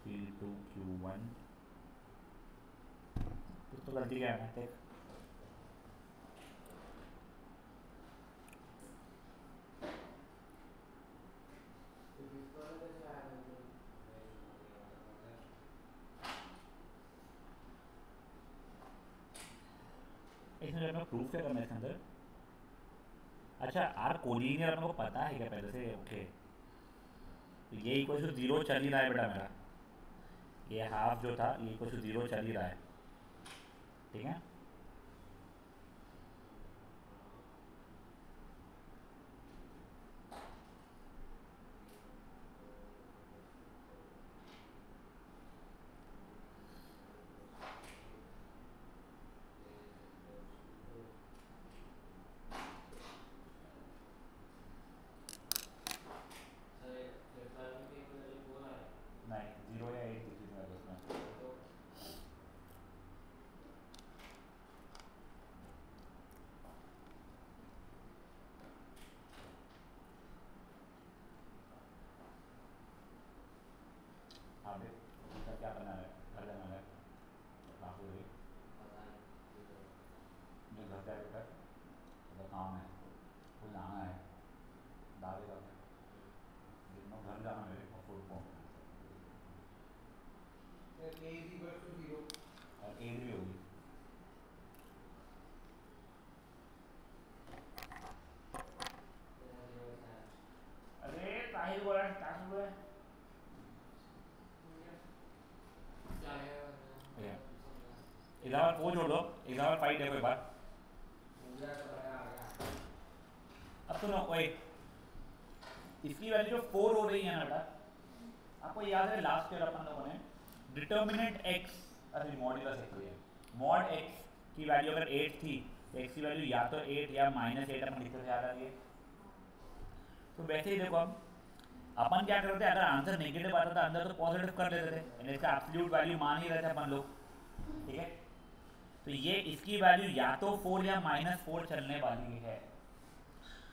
P2 Q1 तो गलती क्या है ना देख। तो फिफ्थ वाला कैसे आया था तो? इसमें जो अपना प्रूफ क्या करना है इसके अंदर। अच्छा आर कोलिनियर अपने को पता है क्या पहले से? ओके तो ये इक्वल टू 0 चल ही रहा है बेटा मेरा। ये हाफ जो था ये इक्वल टू 0 चल ही रहा है, ठीक है। सर फिफ्थ वाले में एक वैल्यू 4 आया। नहीं 0 या 8 दिख रहा है उसमें। तो हाँ देख इसका क्या करना है, घर जाना है काफ़ी हुई पता नहीं जो घर जाके कर तो काम है कुछ जाना है दावे का दिन घर जाना मेरे और फुल को sir a is equal to 0। और एज भी होगी। तेरा 0 कैसे आया? अरे ताहिर बोला क्या सुन रहे हैं? क्या है एग्जाम्पल 4 छोड़ दो, एग्जाम्पल 5 देखो एक बार। मुझे तो पता आ गया। अब सुनो वही इसकी वैल्यू जो 4 हो रही है ना बेटा, आपको याद है लास्ट ईयर अपन लोगों ने डिटर्मिनेंट x अरे मॉड्यूलस एक है मॉड x की वैल्यू अगर 8 थी तो x की वैल्यू या तो 8 या -8 अपन लिखते थे याद आ रही है। तो वैसे ही देखो अब अपन क्या करते हैं, अगर आंसर नेगेटिव आता था अंदर तो पॉजिटिव कर देते थे, यानी इसका एब्सोल्यूट वैल्यू मान ही रहे थे अपन लोग, ठीक है। तो ये इसकी वैल्यू या तो 4 या -4 चलने वाली है।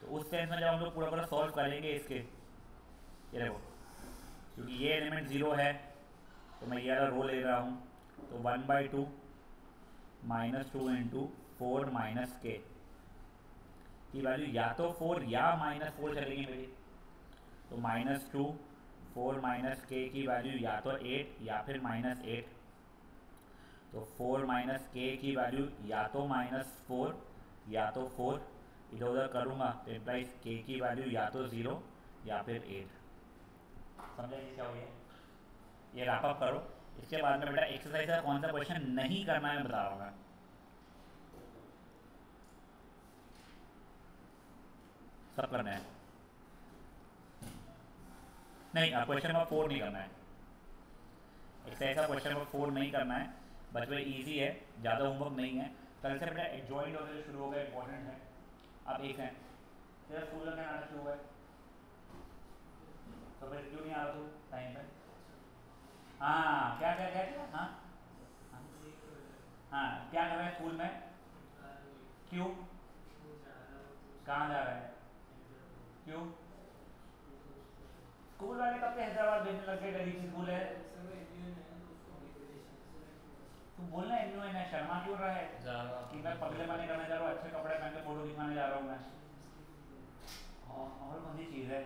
तो उस सेंस में जब हम लोग पूरा पूरा सॉल्व करेंगे इसके, ये देखो क्योंकि ये एलिमेंट 0 है तो मैं ये वाला रो ले रहा हूँ, तो 1/2 -2 इंटू 4 - k की वैल्यू या तो 4 या -4 चलेगी मेरी, तो -2 4 - k की वैल्यू या तो 8 या फिर -8, तो 4 - k की वैल्यू या तो -4 या तो 4, इधर उधर करूँगा तो इम्प्लाइज k की वैल्यू या तो 0 या फिर 8। समझा क्या हो गया? ये रैप अप करो। इसके बाद में बेटा एक्सरसाइज का कौन सा क्वेश्चन नहीं करना है बता रहा हूँ मैं। सब करना है नहीं, क्वेश्चन नंबर 4 नहीं करना है, एक्सरसाइज का क्वेश्चन नंबर 4 नहीं करना है, बचपन इजी है, ज़्यादा होमवर्क नहीं है। कल से बेटा एडजॉइंट वगैरह शुरू हो गया, इंपॉर्टेंट है। अब एक है तेरा स्कूल का क्या आना शुरू हुआ है, तो फिर क्यों नहीं आ रहा तू टाइम पे? हाँ क्या क्या क्या क्या हाँ हाँ हाँ, क्या कर रहा है स्कूल में? क्यों? कहाँ जा रहा है? क्यों? स्कूल वाले कब से हैदराबाद भेजने लग गए, गरीब स्कूल है। तू बोलना एनयू है, शर्मा क्यों रहा है कि मैं पगले पानी करने जा रहा हूँ, अच्छे कपड़े पहन के फोटो दिखाने जा रहा हूँ मैं। और कौन सी चीज़ है?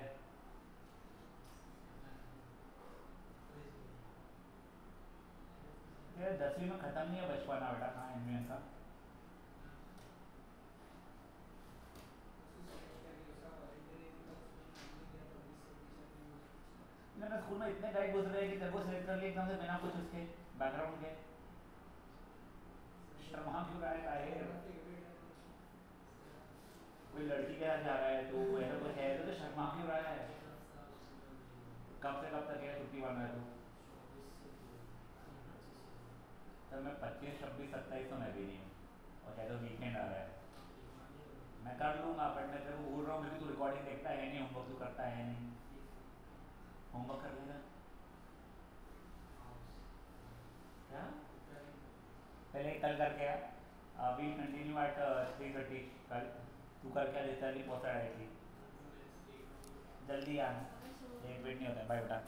तेरा 10वीं में खत्म नहीं है बचपना बेटा, कहाँ एनयू का? मैंने स्कूल में इतने गाइड घुस रहे कि तेरे को सिलेक्ट कर लिया एकदम से बिना कुछ उसके बैकग्राउंड के। शर्मा क्यों रहा है? कोई लड़की के साथ जा रहा है तो ऐसा कुछ है तो शर्मा क्यों रहा है? कब से कब तक है छुट्टी बन रहा है तू? तब मैं 25, 26, 27 तो मैं भी नहीं हूँ, और शायद तो वीकेंड आ रहा है। मैं कर लूँगा, बट मैं तेरे को बोल रहा हूँ क्योंकि तू रिकॉर्डिंग देखता है नहीं, होमवर्क तू करता है नहीं। होमवर्क कर लेगा क्या? पहले कल करके आ, अभी कंटिन्यू एट 3:30। कल तू करके आ, जैसा कि पहुँचा है जल्दी आना, 1 मिनट नहीं होता है। बाय बेटा।